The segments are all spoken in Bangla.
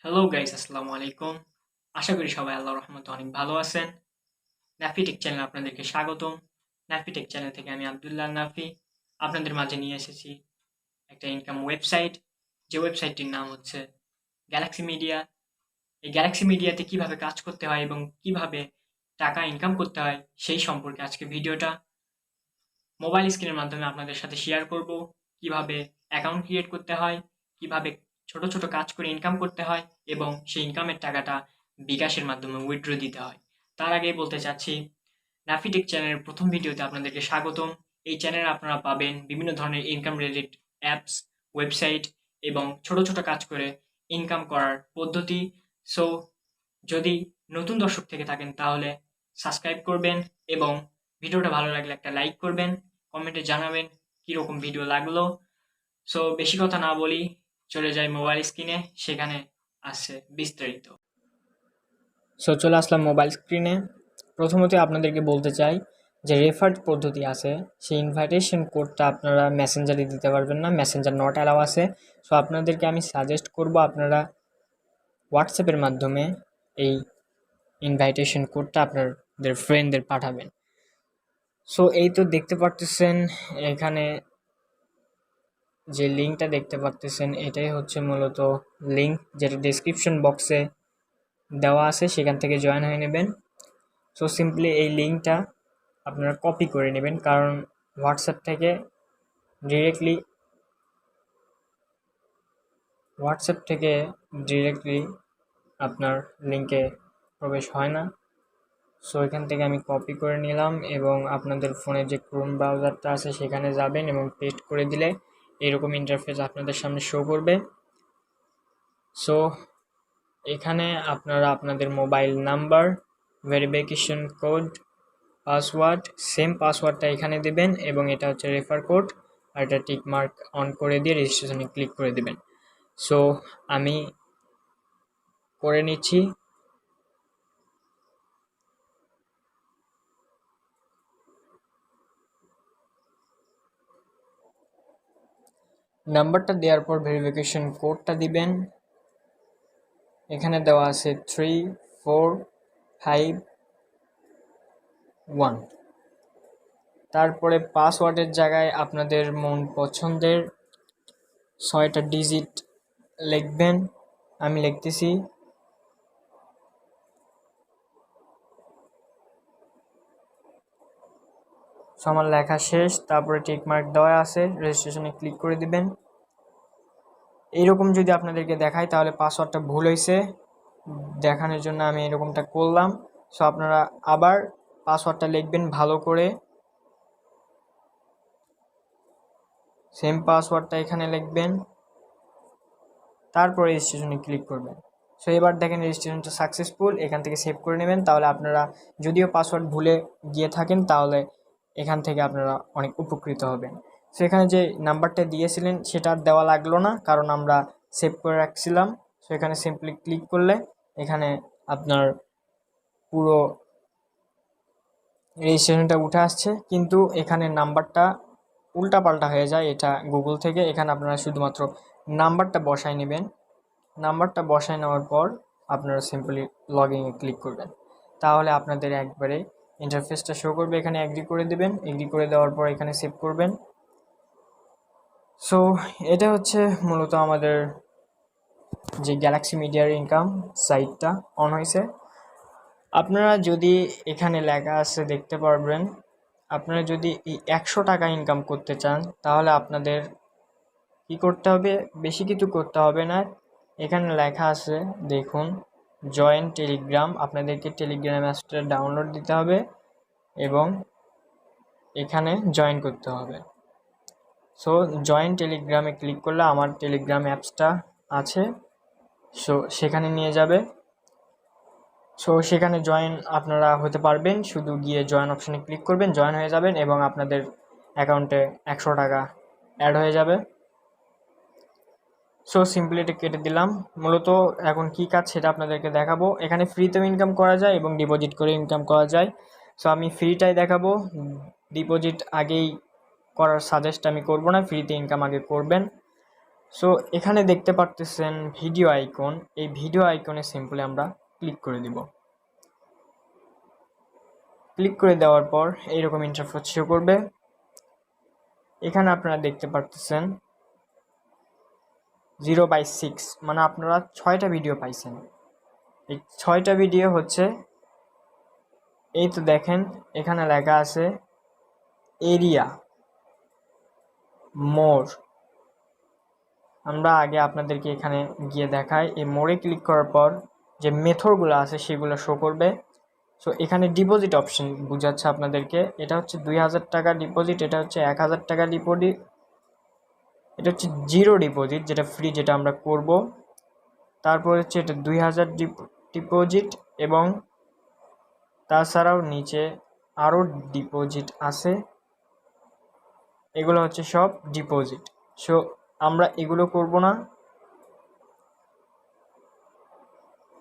হ্যালো গাইস, আসসালামু আলাইকুম। আশা করি সবাই আল্লাহর রহমতে অনেক ভালো আছেন। নাফি টেক চ্যানেলে আপনাদেরকে স্বাগতম। নাফি টেক চ্যানেল থেকে আমি আব্দুল্লাহ নাফি আপনাদের মাঝে নিয়ে এসেছি একটা ইনকাম ওয়েবসাইট, যে ওয়েবসাইটটির নাম হচ্ছে গ্যালাক্সি মিডিয়া। এই গ্যালাক্সি মিডিয়াতে কিভাবে কাজ করতে হয় এবং কিভাবে টাকা ইনকাম করতে হয় সেই সম্পর্কে আজকে ভিডিওটা মোবাইল স্ক্রিনের মাধ্যমে আপনাদের সাথে শেয়ার করব। কিভাবে অ্যাকাউন্ট ক্রিয়েট করতে হয়, কিভাবে ছোট ছোট কাজ করে ইনকাম করতে হয় এবং সেই ইনকামের টাকাটা বিকাশের মাধ্যমে উইথড্র দিতে হয়। তার আগেই বলতে চাচ্ছি, নাফিটেক চ্যানেলের প্রথম ভিডিওতে আপনাদেরকে স্বাগতম। এই চ্যানেলে আপনারা পাবেন বিভিন্ন ধরনের ইনকাম রিলেটেড অ্যাপস, ওয়েবসাইট এবং ছোট ছোট কাজ করে ইনকাম করার পদ্ধতি। সো যদি নতুন দর্শক থেকে থাকেন তাহলে সাবস্ক্রাইব করবেন এবং ভিডিওটা ভালো লাগলে একটা লাইক করবেন, কমেন্টে জানাবেন কীরকম ভিডিও লাগলো। সো বেশি কথা না বলি, চলে যাই মোবাইল স্ক্রিনে, সেখানে আছে বিস্তারিত। সো চলে আসলাম মোবাইল স্ক্রিনে। প্রথমত আপনাদেরকে বলতে চাই যে রেফার্ড পদ্ধতি আছে, সেই ইনভাইটেশন কোডটা আপনারা মেসেঞ্জারে দিতে পারবেন না, মেসেঞ্জার নট অ্যালাউ আছে। সো আপনাদেরকে আমি সাজেস্ট করব আপনারা হোয়াটসঅ্যাপের মাধ্যমে এই ইনভাইটেশন কোডটা আপনাদের ফ্রেন্ডদের পাঠাবেন। সো এই তো দেখতে পারতেছেন এখানে যে লিঙ্কটা দেখতে পারতেছেন, এটাই হচ্ছে মূলত লিঙ্ক, যেটা ডেসক্রিপশন বক্সে দেওয়া আছে, সেখান থেকে জয়েন হয়ে নেবেন। সো সিম্পলি এই লিঙ্কটা আপনারা কপি করে নেবেন, কারণ হোয়াটসঅ্যাপ থেকে ডিরেক্টলি আপনার লিঙ্কে প্রবেশ হয় না। সো এখান থেকে আমি কপি করে নিলাম এবং আপনাদের ফোনে যে ক্রোম ব্রাউজারটা আছে সেখানে যাবেন এবং পেস্ট করে দিলে এরকম ইন্টারফেস আপনাদের সামনে শো করবে। সো এখানে আপনারা আপনাদের mobile number, verification code, password, same পাসওয়ার্ডটা এখানে দেবেন এবং এটা হচ্ছে রেফার কোড, আর এটা টিক মার্ক অন করে দিয়ে রেজিস্ট্রেশনে ক্লিক করে দেবেন। সো আমি করে নিচ্ছি। নাম্বারটা দেওয়ার পর ভেরিফিকেশন কোডটা দিবেন। এখানে দেওয়া আছে 3451। তারপরে পাসওয়ার্ডের জায়গায় আপনাদের মন পছন্দের 6টা ডিজিট লিখবেন। আমি লিখতেছি। আমার লেখা শেষ, তারপরে টিক মার্ক দেওয়া আছে, রেজিস্ট্রেশনে ক্লিক করে দিবেন। এইরকম যদি আপনাদেরকে দেখায় তাহলে পাসওয়ার্ডটা ভুল হয়েছে, দেখানোর জন্য আমি এরকমটা করলাম। সো আপনারা আবার পাসওয়ার্ডটা লিখবেন ভালো করে, সেম পাসওয়ার্ডটা এখানে লিখবেন, তারপরে রেজিস্ট্রেশনে ক্লিক করবেন। সো এবার দেখেন রেজিস্ট্রেশনটা সাকসেসফুল, এখান থেকে সেভ করে নেবেন। তাহলে আপনারা যদিও পাসওয়ার্ড ভুলে গিয়ে থাকেন তাহলে এখান থেকে আপনারা অনেক উপকৃত হবেন। সো এখানে যে নাম্বারটা দিয়েছিলেন সেটা আর দেওয়া লাগলো না, কারণ আমরা সেভ করে রাখছিলাম। সো এখানে সিম্পলি ক্লিক করলে এখানে আপনার পুরো রেজিস্ট্রেশনটা উঠে আসছে, কিন্তু এখানে নাম্বারটা উল্টাপাল্টা হয়ে যায়, এটা গুগল থেকে। এখানে আপনারা শুধুমাত্র নাম্বারটা বসায় নেবেন। নাম্বারটা বসায় নেওয়ার পর আপনারা সিম্পলি লগইনে ক্লিক করবেন, তাহলে আপনাদের একবারে ইন্টারফেসটা শো করবে। এখানে এগ্রি করে দেবেন, এগ্রি করে দেওয়ার পর এখানে সেভ করবেন। সো এটা হচ্ছে মূলত আমাদের যে গ্যালাক্সি মিডিয়ার ইনকাম সাইটটা অন হয়েছে। আপনারা যদি এখানে লেখা আছে দেখতে পারবেন, আপনারা যদি এই 100 টাকা ইনকাম করতে চান তাহলে আপনাদের কি করতে হবে, বেশি কিছু করতে হবে না। এখানে লেখা আছে দেখুন, জয়েন টেলিগ্রাম। আপনাদেরকে টেলিগ্রাম অ্যাপসটা ডাউনলোড দিতে হবে এবং এখানে জয়েন করতে হবে। সো জয়েন টেলিগ্রামে ক্লিক করলে আমার টেলিগ্রাম অ্যাপসটা আছে, সো সেখানে নিয়ে যাবে। সো সেখানে জয়েন আপনারা হতে পারবেন, শুধু গিয়ে জয়েন অপশানে ক্লিক করবেন, জয়েন হয়ে যাবেন এবং আপনাদের অ্যাকাউন্টে 100 টাকা অ্যাড হয়ে যাবে। সো সিম্পলি এটা কেটে দিলাম। মূলত এখন কি কাজ সেটা আপনাদেরকে দেখাবো। এখানে ফ্রিতেও ইনকাম করা যায় এবং ডিপোজিট করে ইনকাম করা যায়। সো আমি ফ্রিটাই দেখাবো, ডিপোজিট আগেই করার সাজেস্ট আমি করব না, ফ্রিতে ইনকাম আগে করবেন। সো এখানে দেখতে পারতেছেন ভিডিও আইকন, এই ভিডিও আইকনে সিম্পলি আমরা ক্লিক করে দিব। ক্লিক করে দেওয়ার পর এইরকম ইন্টারফেস শো করবে। এখানে আপনারা দেখতে পারতেছেন 0/6, মানে আপনারা 6টা ভিডিও পাইছেন। এই 6টা ভিডিও হচ্ছে, এই তো দেখেন এখানে লেখা আছে এরিয়া মোর। আমরা আগে আপনাদেরকে এখানে গিয়ে দেখাই, এই মোড়ে ক্লিক করার পর যে মেথডগুলো আছে সেগুলো শো করবে। সো এখানে ডিপোজিট অপশন বুঝাচ্ছে আপনাদেরকে, এটা হচ্ছে 2000 টাকা ডিপোজিট, এটা হচ্ছে 1000 টাকা ডিপোজিট, এটা হচ্ছে জিরো ডিপোজিট যেটা ফ্রি, যেটা আমরা করব। তারপর হচ্ছে এটা 2000 ডিপোজিট, এবং তাছাড়াও নিচে আরও ডিপোজিট আছে, এগুলো হচ্ছে সব ডিপোজিট। সো আমরা এগুলো করব না,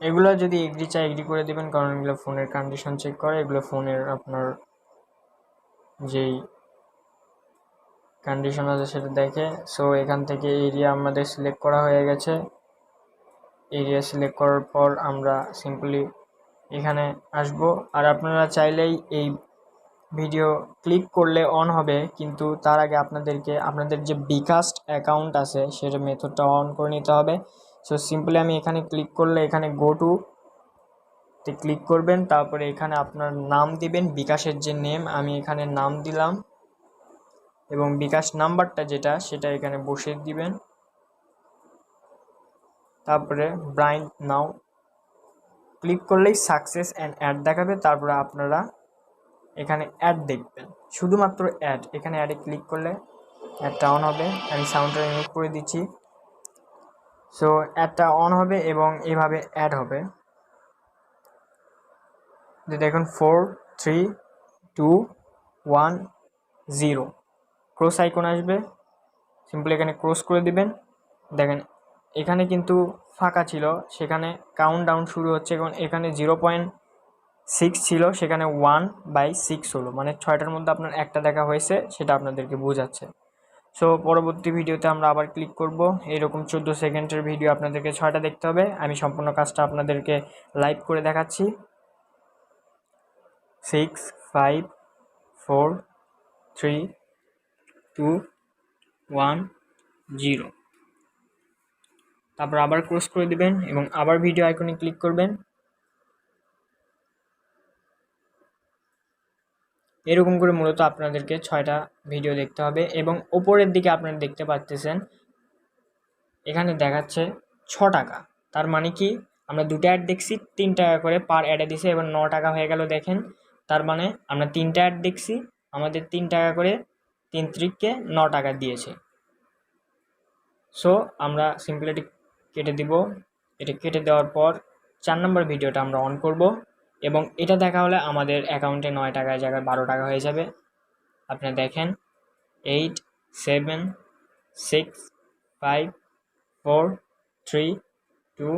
এগুলো যদি এগ্রি চাই এগ্রি করে দেবেন, কারণ এগুলো ফোনের কন্ডিশন চেক করে, এগুলো ফোনের আপনার যেই কন্ডিশন আছে সেটা দেখে। সো এখান থেকে এরিয়া আমাদের সিলেক্ট করা হয়ে গেছে। এরিয়া সিলেক্ট করার পর আমরা সিম্পলি এখানে আসব। আর আপনারা চাইলেই এই ভিডিও ক্লিক করলে অন হবে, কিন্তু তার আগে আপনাদেরকে আপনাদের যে বিকাশ অ্যাকাউন্ট আছে সেটা মেথডটা অন করে নিতে হবে। সো সিম্পলি আমি এখানে ক্লিক করলে এখানে গো টু তে ক্লিক করবেন, তারপরে এখানে আপনার নাম দিবেন, বিকাশের যে নেম আমি এখানে নাম দিলাম, এবং বিকাশ নাম্বারটা যেটা সেটা এখানে বসিয়ে দিবেন। তারপরে ব্রাইন্ড নাও ক্লিক করলেই সাকসেস অ্যান্ড অ্যাড দেখাবে। তারপরে আপনারা এখানে অ্যাড দেখবেন, শুধুমাত্র অ্যাড। এখানে অ্যাডে ক্লিক করলে অ্যাডটা অন হবে। আমি সাউন্ডটা রিমুভ করে দিচ্ছি। সো অ্যাডটা অন হবে এবং এভাবে অ্যাড হবে, যে দেখুন 4 3 2 1 0 ক্রস আইকন আসবে, সিম্পলি এখানে ক্রস করে দিবেন। দেখেন এখানে কিন্তু ফাঁকা ছিল, সেখানে কাউন্ট ডাউন শুরু হচ্ছে, এবং এখানে 0.6 ছিল, সেখানে 1/6 হলো, মানে 6টার মধ্যে আপনার একটা দেখা হয়েছে, সেটা আপনাদেরকে বোঝাচ্ছে। সো পরবর্তী ভিডিওতে আমরা আবার ক্লিক করব। এরকম 14 সেকেন্ডের ভিডিও আপনাদেরকে 6টা দেখতে হবে। আমি সম্পূর্ণ কাজটা আপনাদেরকে লাইভ করে দেখাচ্ছি। 6 5 4 3 2 1 0, তারপর আবার ক্রস করে দিবেন এবং আবার ভিডিও আইকনে ক্লিক করবেন। এরকম করে মূলত আপনাদেরকে 6টা ভিডিও দেখতে হবে, এবং ওপরের দিকে আপনারা দেখতে পাচ্ছেন এখানে দেখাচ্ছে 6 টাকা। তার মানে কি, আমরা 2টা অ্যাড দেখছি, 3 টাকা করে পার অ্যাডে দিছে, এবং 9 টাকা হয়ে গেল। দেখেন তার মানে আমরা 3টা অ্যাড দেখছি, আমাদের 3 টাকা করে 3 ত্রিককে 9 টাকা দিয়েছে। সো আমরা সিম্পলি এটি কেটে দিব। এটা কেটে দেওয়ার পর 4 নম্বর ভিডিওটা আমরা অন করব, এবং এটা দেখা হলে আমাদের অ্যাকাউন্টে 9 টাকার জায়গায় 12 টাকা হয়ে যাবে। আপনারা দেখেন 8 7 6 5 4 3 2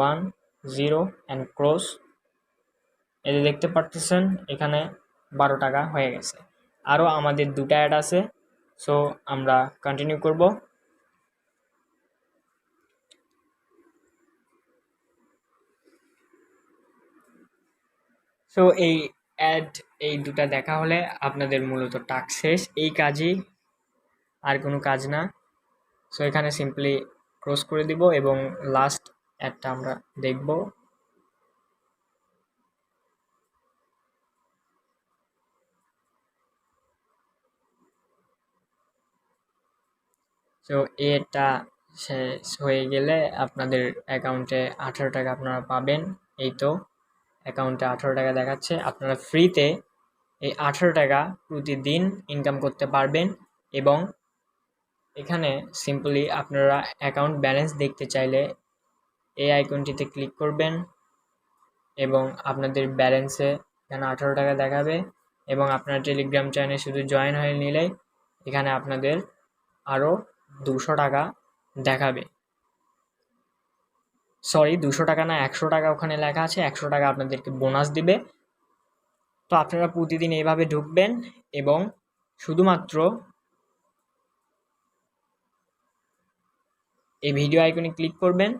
1 0 অ্যান্ড ক্রস। এই যে দেখতে পারতেছেন এখানে 12 টাকা হয়ে গেছে। আরও আমাদের 2টা অ্যাড আছে, সো আমরা কন্টিনিউ করব। সো এই অ্যাড, এই 2টা দেখা হলে আপনাদের মূলত টাস্ক শেষ। এই কাজই, আর কোনো কাজ না। সো এখানে সিম্পলি ক্রস করে দিব এবং লাস্ট অ্যাডটা আমরা দেখব। সো এটা শেষ হয়ে গেলে আপনাদের অ্যাকাউন্টে 18 টাকা আপনারা পাবেন। এই তো অ্যাকাউন্টে 18 টাকা দেখাচ্ছে। আপনারা ফ্রিতে এই 18 টাকা প্রতিদিন ইনকাম করতে পারবেন, এবং এখানে সিম্পলি আপনারা অ্যাকাউন্ট ব্যালেন্স দেখতে চাইলে এই আইকনটিতে ক্লিক করবেন, এবং আপনাদের ব্যালেন্সে এখানে 18 টাকা দেখাবে, এবং আপনার টেলিগ্রাম চ্যানেলে শুধু জয়েন হয়ে নিলেই এখানে আপনাদের আরও 200 টাকা দেখাবে। সরি, 200 টাকা না, 100 টাকা ওখানে লেখা আছে। 100 টাকা আপনাদেরকে বোনাস দিবে। তো আপনারা প্রতিদিন এইভাবে ঢুকবেন, এবং শুধুমাত্র এই ভিডিও আইকনে ক্লিক করবেন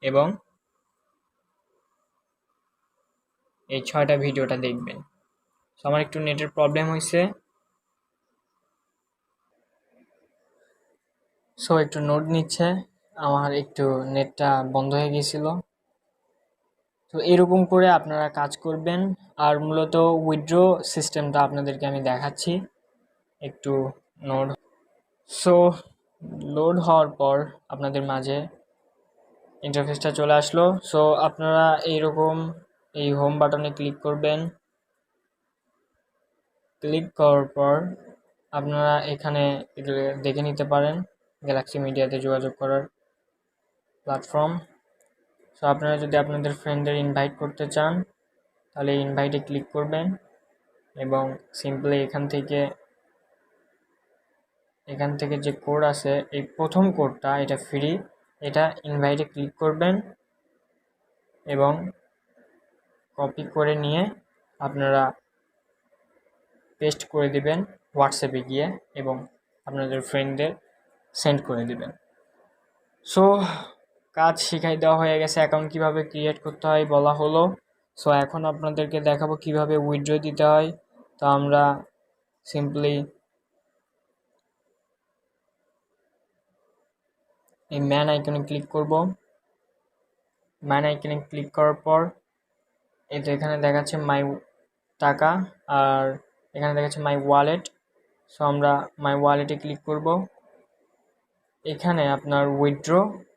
এবং এই 6টা ভিডিওটা দেখবেন। সো আমার একটু নেটের প্রবলেম হয়েছে, সো একটু নোট নিচ্ছে, আমার একটু নেটটা বন্ধ হয়ে গিয়েছিল। তো এরকম করে আপনারা কাজ করবেন। আর মূলত উইথড্র সিস্টেমটা আপনাদেরকে আমি দেখাচ্ছি, একটু নোট। সো লোড হওয়ার পর আপনাদের মাঝে ইন্টারফেসটা চলে আসলো। সো আপনারা এইরকম এই হোম বাটনে ক্লিক করবেন। ক্লিক করার পর আপনারা এখানে দেখে নিতে পারেন গ্যালাক্সি মিডিয়াতে যোগাযোগ করার প্ল্যাটফর্ম। সো আপনারা যদি আপনাদের ফ্রেন্ডদের ইনভাইট করতে চান তাহলে ইনভাইটে ক্লিক করবেন এবং সিম্পলি এখান থেকে যে কোড আছে, এই প্রথম কোডটা, এটা ফ্রি, এটা ইনভাইটে ক্লিক করবেন এবং কপি করে নিয়ে আপনারা পেস্ট করে দিবেন হোয়াটসঅ্যাপে গিয়ে এবং আপনাদের ফ্রেন্ডদের সেন্ড করে দিবেন। সো কাজ শিখাই দেওয়া হয়ে গেছে, অ্যাকাউন্ট কিভাবে ক্রিয়েট করতে হয় বলা হলো। সো এখন আপনাদেরকে দেখাবো কিভাবে উইথড্র দিতে হয়। তো আমরা সিম্পলি এই ম্যান আইকনে ক্লিক করব। ম্যান আইকনে ক্লিক করার পর এই তো এখানে দেখাচ্ছে মাই টাকা আর এখানে দেখাচ্ছে মাই ওয়ালেট। সো আমরা মাই ওয়ালেটে ক্লিক করব। এখানে আপনার উইথড্র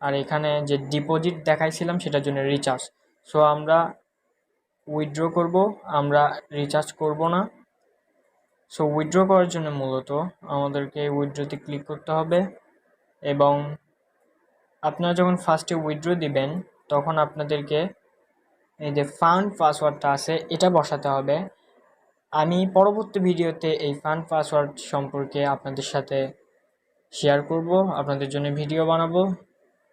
আর এখানে যে ডিপোজিট দেখাইছিলাম সেটার জন্য রিচার্জ। সো আমরা উইথড্র করব, আমরা রিচার্জ করব না। সো উইথড্র করার জন্য মূলত আমাদেরকে উইথড্রতে ক্লিক করতে হবে এবং আপনারা যখন ফার্স্টে উইথড্র দিবেন তখন আপনাদেরকে এই যে ফান্ড পাসওয়ার্ডটা আছে এটা বসাতে হবে। আমি পরবর্তী ভিডিওতে এই ফান্ড পাসওয়ার্ড সম্পর্কে আপনাদের সাথে শেয়ার করব, আপনাদের জন্য ভিডিও বানাবো।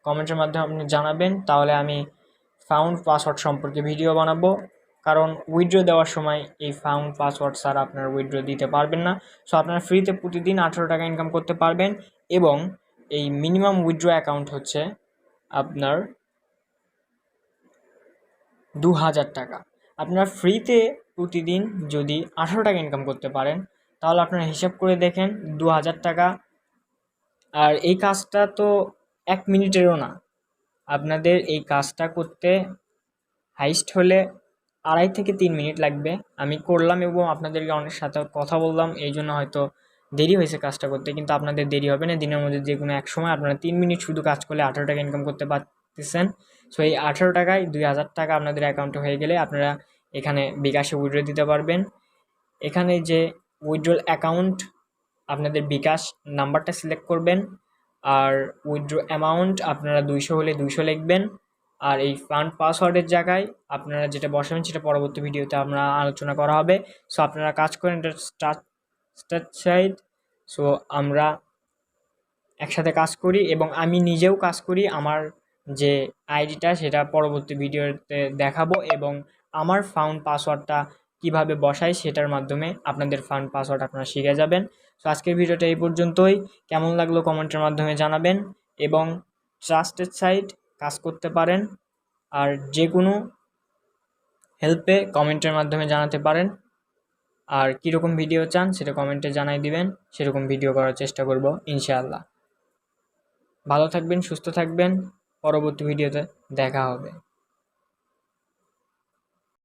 কমেন্টের মাধ্যমে আপনি জানাবেন, তাহলে আমি ফাউন্ড পাসওয়ার্ড সম্পর্কে ভিডিও বানাবো। কারণ উইথড্র দেওয়ার সময় এই ফাউন্ড পাসওয়ার্ড ছাড়া আপনারা উইথড্র দিতে পারবেন না। সো আপনারা ফ্রিতে প্রতিদিন 18 টাকা ইনকাম করতে পারবেন এবং এই মিনিমাম উইথড্র অ্যাকাউন্ট হচ্ছে আপনার 2000 টাকা। আপনারা ফ্রিতে প্রতিদিন যদি 18 টাকা ইনকাম করতে পারেন তাহলে আপনারা হিসাব করে দেখেন 2000 টাকা। আর এই কাজটা তো 1 মিনিটেরও না, আপনাদের এই কাজটা করতে হাইস্ট হলে 2.5 থেকে 3 মিনিট লাগবে। আমি করলাম এবং আপনাদেরকে অনেক সাথে কথা বললাম, এই জন্য হয়তো দেরি হয়েছে কাজটা করতে, কিন্তু আপনাদের দেরি হবে না। দিনের মধ্যে যে কোনো এক সময় আপনারা 3 মিনিট শুধু কাজ করলে 18 টাকা ইনকাম করতে পারতেছেন। সো এই 18 টাকায় 2000 টাকা আপনাদের অ্যাকাউন্টে হয়ে গেলে আপনারা এখানে বিকাশে উইথড্র দিতে পারবেন। এখানে যে উইথড্রল অ্যাকাউন্ট আপনাদের বিকাশ নাম্বারটা সিলেক্ট করবেন আর উইথড্র অ্যামাউন্ট আপনারা 200 হলে 200 লিখবেন। আর এই ফান্ড পাসওয়ার্ডের জায়গায় আপনারা যেটা বসাবেন সেটা পরবর্তী ভিডিওতে আমরা আলোচনা করা হবে। সো আপনারা কাজ করেন, এটা স্টার্ট সাইড। সো আমরা একসাথে কাজ করি এবং আমি নিজেও কাজ করি। আমার যে আইডিটা সেটা পরবর্তী ভিডিওতে দেখাবো এবং আমার ফাউন্ড পাসওয়ার্ডটা কিভাবে বসাই সেটার মাধ্যমে আপনাদের ফান্ড পাসওয়ার্ড আপনারা শিখে যাবেন। তো আজকের ভিডিওটা এই পর্যন্তই। কেমন লাগলো কমেন্টের মাধ্যমে জানাবেন এবং ট্রাস্টেড সাইট কাজ করতে পারেন। আর যে কোনো হেল্পে কমেন্টের মাধ্যমে জানাতে পারেন। আর কীরকম ভিডিও চান সেটা কমেন্টে জানাই দিবেন, সেরকম ভিডিও করার চেষ্টা করব ইনশাআল্লাহ। ভালো থাকবেন, সুস্থ থাকবেন, পরবর্তী ভিডিওতে দেখা হবে।